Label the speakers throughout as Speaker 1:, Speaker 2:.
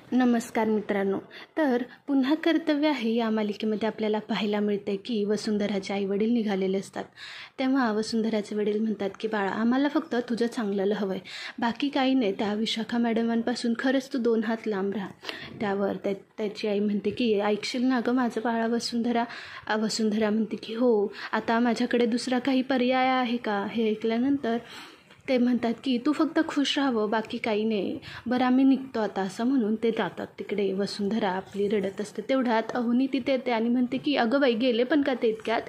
Speaker 1: नमस्कार मित्रांनो. तर पुन्हा कर्तव्य आहे या मालिकेमध्ये आपल्याला पाहायला मिळते की वसुंधराचे आईवडील निघालेले असतात. तेव्हा वसुंधराचे वडील म्हणतात की बाळा, आम्हाला फक्त तुझं चांगलं हवं आहे, बाकी काही नाही. त्या विशाखा मॅडमांपासून खरंच तू 2 हात लांब राहा. त्यावर त्याची आई म्हणते की ऐकशील ना गं माझं बाळा वसुंधरा. वसुंधरा म्हणते की हो, आता माझ्याकडे दुसरा काही पर्याय आहे का. हे ऐकल्यानंतर ते म्हणतात की तू फक्त खुश राहावं, बाकी काही नाही. बरं आम्ही निघतो आता, असं म्हणून ते जातात. तिकडे वसुंधरा आपली रडत असते. तेवढ्यात अहोनी तिथे येते आणि म्हणते की अगं बाई, गेले पण का ते इतक्यात.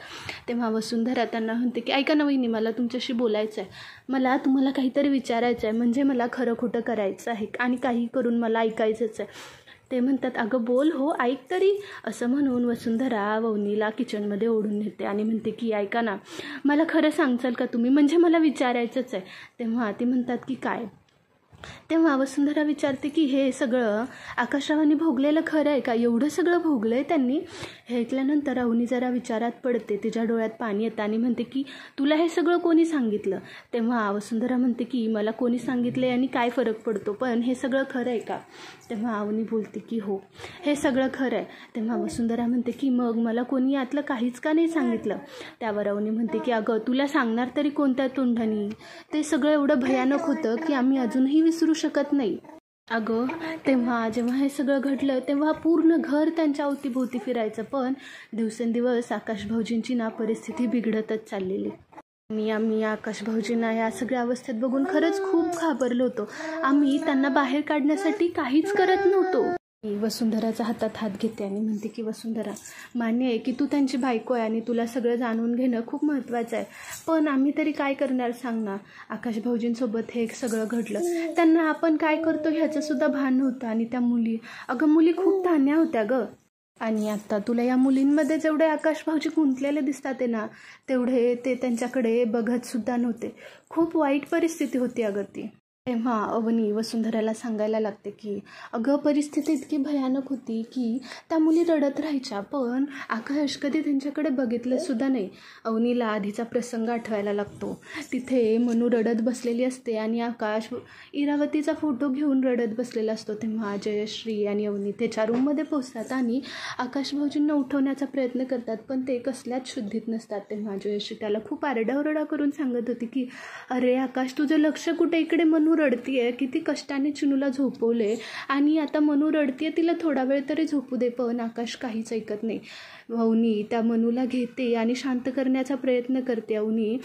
Speaker 1: तेव्हा वसुंधरा त्यांना म्हणते की ऐका ना वहिनी, मला तुमच्याशी बोलायचं आहे. मला तुम्हाला काहीतरी विचारायचं आहे, म्हणजे मला खरं खोटं करायचं आहे आणि काही करून मला ऐकायचंच आहे. ते म्हणतात अगं बोल, हो ऐक तरी. असं म्हणून वसुंधरा वहिनीला किचनमध्ये ओढून नेते आणि म्हणते की ऐका ना, मला खरं सांगचाल का तुम्ही, म्हणजे मला विचारायचंच आहे. तेव्हा ती म्हणतात की काय. तेव्हा वसुंधरा विचारते की हे सगळं आकाशरावांनी भोगलेलं खरं आहे का, एवढं सगळं भोगलं आहे त्यांनी. हे ऐकल्यानंतर अवनी जरा विचारात पडते, तिच्या डोळ्यात पाणी येतं आणि म्हणते की तुला हे सगळं कोणी सांगितलं. तेव्हा वसुंधरा म्हणते की मला कोणी सांगितलं आणि काय फरक पडतो, पण हे सगळं खरं आहे का. तेव्हा अवनी बोलते की हो, हे सगळं खरं आहे. तेव्हा वसुंधरा म्हणते की मग मला कोणी यातलं काहीच का नाही सांगितलं. त्यावर अवनी म्हणते की अगं तुला सांगणार तरी कोणत्या तोंडानी, ते सगळं एवढं भयानक होतं की आम्ही अजूनही विसरू शकत नाही. अगं तेव्हा जेव्हा हे सगळं घडलं तेव्हा पूर्ण घर त्यांच्या अवतीभोवती फिरायचं, पण दिवसेंदिवस आकाश भाऊजींची ना परिस्थिती बिघडतच चाललेली. आणि आम्ही आकाश भाऊजींना या सगळ्या अवस्थेत बघून खरंच खूप घाबरलो होतो. आम्ही त्यांना बाहेर काढण्यासाठी काहीच करत नव्हतो. वसुंधराचा हातात हात घेते आणि म्हणते की वसुंधरा, मान्य आहे की तू त्यांची बायको आहे आणि तुला सगळं जाणून घेणं खूप महत्त्वाचं आहे, पण आम्ही तरी काय करणार सांग ना. आकाश भाऊजींसोबत हे सगळं घडलं, त्यांना आपण काय करतो ह्याचंसुद्धा भान नव्हतं. आणि त्या मुली खूप तान्ह्या होत्या गं. आणि आता तुला या मुलींमध्ये जेवढे आकाश भाऊजी गुंतलेले दिसतात आहे ना, तेवढे ते त्यांच्याकडे बघतसुद्धा नव्हते. खूप वाईट परिस्थिती होती अगं ती. तेव्हा अवनी वसुंधराला सांगायला लागते की अगं परिस्थिती इतकी भयानक होती की त्या मुली रडत राहायच्या, पण आकाश कधी त्यांच्याकडे बघितलंसुद्धा नाही. अवनीला आधीचा प्रसंग आठवायला लागतो. तिथे मनू रडत बसलेली असते आणि आकाश इरावतीचा फोटो घेऊन रडत बसलेला असतो. तेव्हा जयश्री आणि अवनी त्याच्या रूममध्ये पोचतात आणि आकाश भाऊजींना उठवण्याचा प्रयत्न करतात, पण ते कसल्याच शुद्धीत नसतात. तेव्हा जयश्री त्याला खूप आरडाओरडा करून सांगत होती की अरे आकाश, तुझं लक्ष कुठे, इकडे मनू रडतीये, किती कष्टाने चिनूला झोपवले आणि आता मनू रडतीये, तिला थोडा वेळ तरी झोपू दे. पण आकाश काहीच ऐकत नाही. अवनी त्या मनूला घेते आणि शांत करण्याचा प्रयत्न करते. अवनी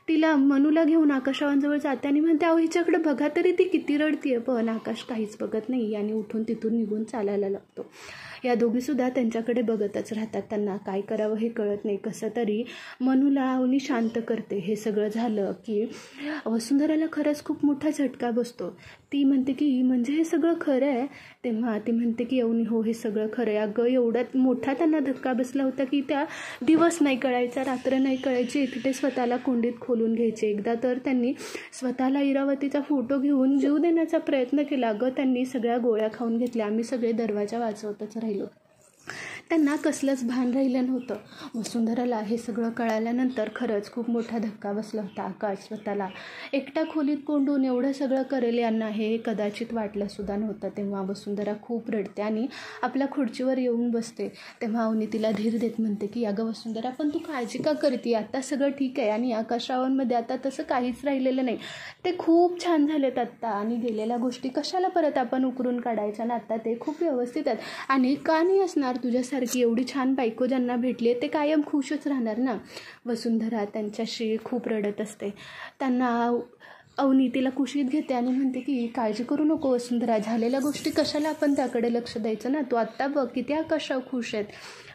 Speaker 1: तिला मनूला घेऊन आकाशरावांजवळ जाते आणि म्हणते अहो हिच्याकडे बघा तरी, ती किती रडतीये. पण आकाश काहीच बघत नाही आणि उठून तिथून निघून चालायला लागतो. या दोघीसुद्धा त्यांच्याकडे बघतच राहतात. त्यांना काय करावं हे कळत नाही. कसं तरी मनूला अवनी शांत करते. हे सगळं झालं की वसुंधराला खरंच खूप मोठा झटका बसतो. ती म्हणते की म्हणजे हे सगळं खरं आहे. तेव्हा ती म्हणते की अवनी हो, हे सगळं खरं आहे. अगं एवढ्यात मोठा त्यांना धक्का बसला होता की त्या दिवस नाही कळायचा, रात्र नाही कळायची, तिथे स्वतःला कोंडीत खोलून घ्यायचे. एकदा तर त्यांनी स्वतःला इरावतीचा फोटो घेऊन जीव देण्याचा प्रयत्न केला. अगं त्यांनी सगळ्या गोळ्या खाऊन घेतल्या. आम्ही सगळे दरवाजा वाजवतच राहिलो. त्यांना कसलंच भान राहिलं नव्हतं. वसुंधराला हे सगळं कळाल्यानंतर खरंच खूप मोठा धक्का बसला होता. आकाश स्वतःला एकटा खोलीत कोंडून एवढं सगळं करेल यांना हे कदाचित वाटलंसुद्धा नव्हतं. तेव्हा वसुंधरा खूप रडते आणि आपल्या खुर्चीवर येऊन बसते. तेव्हा अवनी तिला धीर देत म्हणते की अगं वसुंधरा, पण तू काळजी का करते, आता सगळं ठीक आहे आणि आकाशरावांमध्ये आता तसं काहीच राहिलेलं नाही. ते खूप छान झालेत आत्ता आणि गेलेल्या गोष्टी कशाला परत आपण उकरून काढायच्या ना. आता ते खूप व्यवस्थित आहेत आणि का नाही असणार तुझ्यासारखी एवढी छान बायको ज्यांना भेटली आहे ते कायम खुशच राहणार ना. वसुंधरा त्यांच्याशी खूप रडत असते. त्यांना अवनी तिला कुशीत घेते आणि म्हणते की काळजी करू नको वसुंधरा, झालेल्या गोष्टी कशाला आपण त्याकडे लक्ष द्यायचं ना, तू आत्ता बघ किती आकाशराव खुश आहेत.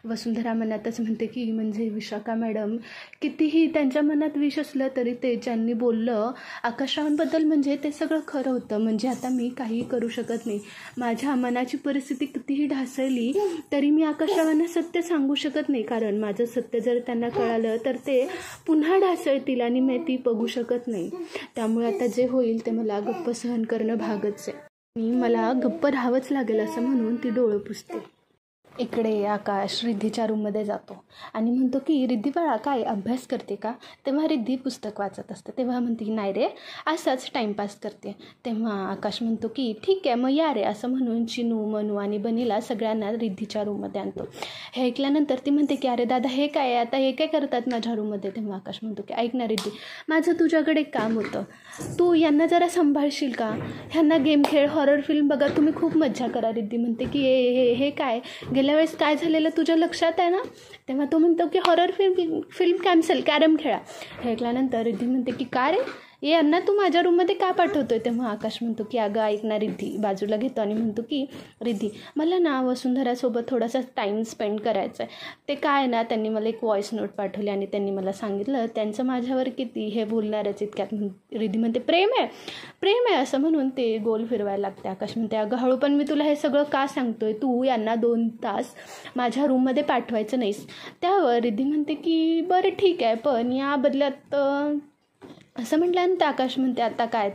Speaker 1: वसुंधरा मनातच म्हणते की म्हणजे विशाखा मॅडम कितीही त्यांच्या मनात विष असलं तरी ते ज्यांनी बोललं आकाशरावांबद्दल म्हणजे ते सगळं खरं होतं. म्हणजे आता मी काहीही करू शकत नाही. माझ्या मनाची परिस्थिती कितीही ढासळली तरी मी आकाशरावांना सत्य सांगू शकत नाही, कारण माझं सत्य जर त्यांना कळालं तर ते पुन्हा ढासळतील आणि मी ती बघू शकत नाही. त्यामुळे आता जे होईल ते मला गप्प सहन करणं भागच आहे आणि मला गप्प राहावंच लागेल असं म्हणून ती डोळं पुसते. इकडे आकाश रिद्धीच्या रूममध्ये जातो आणि म्हणतो की रिद्धी बाळा काय अभ्यास करते का? तेव्हा रिद्धी पुस्तक वाचत असते. तेव्हा म्हणते की नाही रे, असाच टाईमपास करते. तेव्हा आकाश म्हणतो की ठीक आहे मग या रे, असं म्हणून चिनू, मनू आणि बनीला सगळ्यांना रिद्धीच्या रूममध्ये आणतो. हे ऐकल्यानंतर ती म्हणते की अरे दादा हे काय आता, हे काय करतात माझ्या रूममध्ये? तेव्हा आकाश म्हणतो की ऐक ना रिद्धी, माझं तुझ्याकडे एक काम होतं, तू यांना जरा सांभाळशील का? ह्यांना गेम खेळ, हॉरर फिल्म बघा, तुम्ही खूप मज्जा करा. रिद्धी म्हणते की हे काय, गेल्या वेळेस काय झालेलं तुझ्या लक्षात आहे ना? तेव्हा तो म्हणतो की हॉरर फिल्म कॅन्सल, कॅरम खेळा. हे ऐकल्यानंतर रिद्धी म्हणते की का रे, यांना तू माझ्या रूममध्ये का पाठवतोय? तेव्हा आकाश म्हणतो की अगं ऐक ना रिद्धी, बाजूला घेतो आणि म्हणतो की रिद्धी मला ना वसुंधरासोबत थोडासा टाईम स्पेंड करायचा आहे. ते काय ना, त्यांनी मला एक व्हॉईस नोट पाठवली आणि त्यांनी मला सांगितलं त्यांचं माझ्यावर किती हे बोलणारच इतक्यात. रिद्धी म्हणते प्रेम आहे असं म्हणून ते गोल फिरवायला लागते. आकाश म्हणते अगं हळू, पण मी तुला हे सगळं का सांगतोय, तू यांना 2 तास माझ्या रूममध्ये पाठवायचं नाहीस. त्यावर रिद्धी म्हणते की बरं ठीक आहे, पण या बदल्यात असं म्हटल्यानंतर आकाश म्हणते आता काय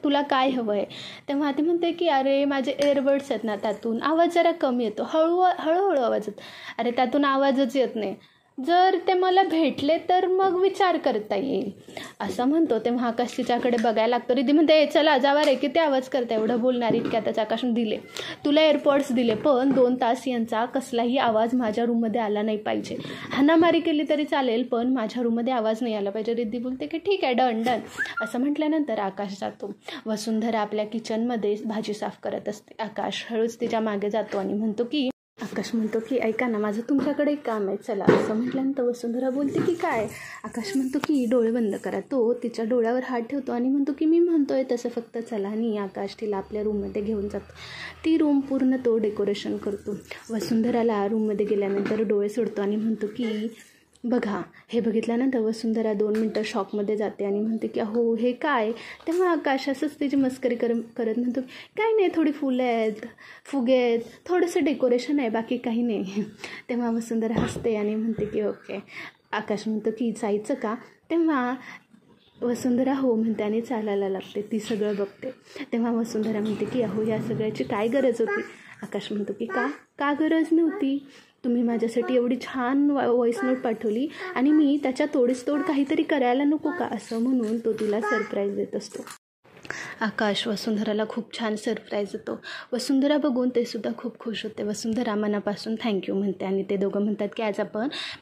Speaker 1: तुला काय हवं आहे? तेव्हा ती म्हणते की अरे माझे एअरबड्स आहेत ना, त्यातून आवाज जरा कमी येतो, हळूहळू आवाज येतो. अरे त्यातून आवाजच येत नाही, जर ते मला भेटले तर मग विचार करता येईल असं म्हणतो. तेव्हा आकाश तिच्याकडे बघायला लागतो. रिद्धी म्हणते चला जावा रे, किती आवाज करता, एवढं बोलणार इतक्यातच आकाश दिले तुला एअरपॉड्स दिले, पण 2 तास यांचा कसलाही आवाज माझ्या रूममध्ये आला नाही पाहिजे. हाणामारी केली तरी चालेल, पण माझ्या रूममध्ये आवाज नाही आला पाहिजे. रिद्धी बोलते की ठीक आहे, डन असं म्हटल्यानंतर आकाश जातो. वसुंधरा आपल्या किचनमध्ये भाजी साफ करत असते. आकाश हळूच तिच्या मागे जातो आणि म्हणतो की आकाश म्हणतो की ऐका ना, माझं तुमच्याकडे एक काम आहे, चला. असं म्हटल्यानंतर वसुंधरा बोलते की काय? आकाश म्हणतो की डोळे बंद करा. तो तिच्या डोळ्यावर हात ठेवतो आणि म्हणतो की मी म्हणतोय तसं फक्त चला. आणि आकाश तिला आपल्या रूममध्ये घेऊन जातो. ती रूम पूर्ण तो डेकोरेशन करतो. वसुंधराला रूममध्ये गेल्यानंतर डोळे सोडतो आणि म्हणतो की बघा. हे बघितल्यानंतर वसुंधरा 2 मिनटं शॉकमध्ये जाते आणि म्हणते की अहो हे काय? तेव्हा आकाश असंच तिची मस्करी करत म्हणतो काय नाही, थोडी फुलं आहेत, फुगे आहेत, थोडंसं डेकोरेशन आहे, बाकी काही नाही. तेव्हा वसुंधरा हसते आणि म्हणते की ओके. आकाश म्हणतो की जायचं का? तेव्हा वसुंधरा हो म्हणते आणि चालायला लागते. ती सगळं बघते. तेव्हा वसुंधरा म्हणते की अहो या सगळ्याची काय गरज होती? आकाश म्हणतो की का गरज नव्हती? तुम्ही माझ्यासाठी एवढी छान व्हॉईस नोट पाठवली आणि मी त्याच्या तोड काहीतरी करायला नको का? असं म्हणून तो तिला सरप्राईज देत असतो. आकाश वसुंधराला खूप छान सरप्राईज देतो. वसुंधरा बघून ते सुद्धा खूप खुश होते. वसुंधरा मनापासून थँक्यू म्हणते आणि ते दोघं म्हणतात की आज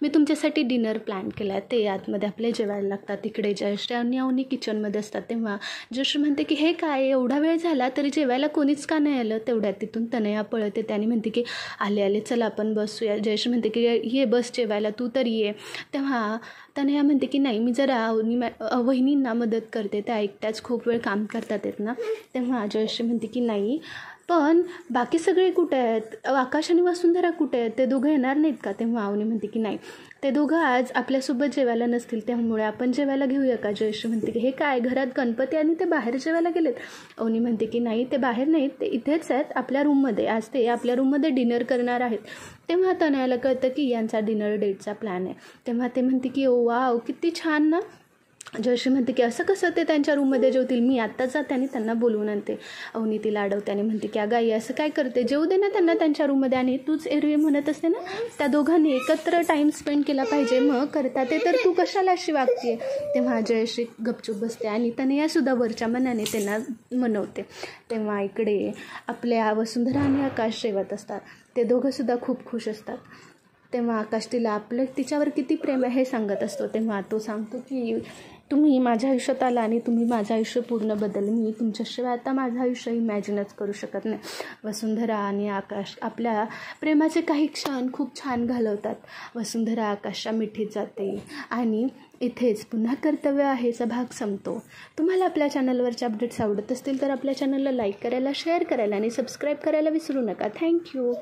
Speaker 1: मी तुमच्यासाठी डिनर प्लॅन केला आहे. ते आतमध्ये आपले जेवायला लागतात. तिकडे जयश्री आणि अवनी किचनमध्ये असतात. तेव्हा जयश्री म्हणते की हे काय, एवढा वेळ झाला तरी जेवायला कोणीच का नाही आलं? तेवढ्यात तिथून तनया पळते. त्याने म्हणते की आले चला आपण बसूया. जयश्री म्हणते की ये बस जेवायला, तू तर ये. तेव्हा तनया म्हणते की नाही, मी जरा वहिनींना मदत करते, त्या एकट्याच खूप वेळ काम करतात आहेत ना. तेव्हा जयश्री म्हणते की नाही, पण बाकी सगळे कुठे आहेत? आकाश आणि वसुंधरा कुठे आहेत? ते दोघं येणार नाहीत का? तेव्हा अवनी म्हणते की नाही, ते दोघं आज आपल्यासोबत जेवायला नसतील, त्यामुळे आपण जेवायला घेऊया का? जयश्री म्हणते की हे काय, घरात गणपती आणि ते बाहेर जेवायला गेलेत? अवनी म्हणते की नाही, ते बाहेर नाहीत, ते इथेच आहेत आपल्या रूममध्ये. आज ते आपल्या रूममध्ये डिनर करणार आहेत. तेव्हा तनयाला कळतं की यांचा डिनर डेटचा प्लॅन आहे. तेव्हा ते म्हणते की ओ वाव, किती छान ना. जयश्री म्हणते की असं कसं ते त्यांच्या रूममध्ये जेवतील, मी आत्ताच जाते आणि त्यांना बोलवून आणते. अवनी तिला अडवते आणि म्हणते की अगं आई असं काय करते, जेवू दे ना त्यांना त्यांच्या रूममध्ये. आणि तूच एरवी म्हणत असते ना त्या दोघांनी एकत्र टाईम स्पेंड केला पाहिजे, मग करता ते, तर तू कशाला अशी वागते? तेव्हा जयश्री गपचूप बसते आणि तनयासुद्धा वरच्या मनाने त्यांना मनवते. तेव्हा इकडे आपल्या वसुंधरा आणि आकाश जेवत असतात. ते दोघंसुद्धा खूप खुश असतात. तेव्हा आकाश तिच्यावर किती प्रेम आहे हे सांगत असतो. तेव्हा तो सांगतो की तुम्ही माझ्या आयुष्यात आला आणि तुम्ही माझं आयुष्य पूर्ण बदललं. मी तुमच्याशिवाय आता माझं आयुष्य इमॅजिनच करू शकत नाही. वसुंधरा आणि आकाश आपल्या प्रेमाचे काही क्षण खूप छान घालवतात. वसुंधरा आकाशच्या मिठीत जाते आणि इथेच पुन्हा कर्तव्य आहेचा भाग संपतो. तुम्हाला आपल्या चॅनलवरचे अपडेट्स आवडत असतील तर आपल्या चॅनलला लाईक करायला, शेअर करायला आणि सबस्क्राईब करायला विसरू नका. थँक्यू.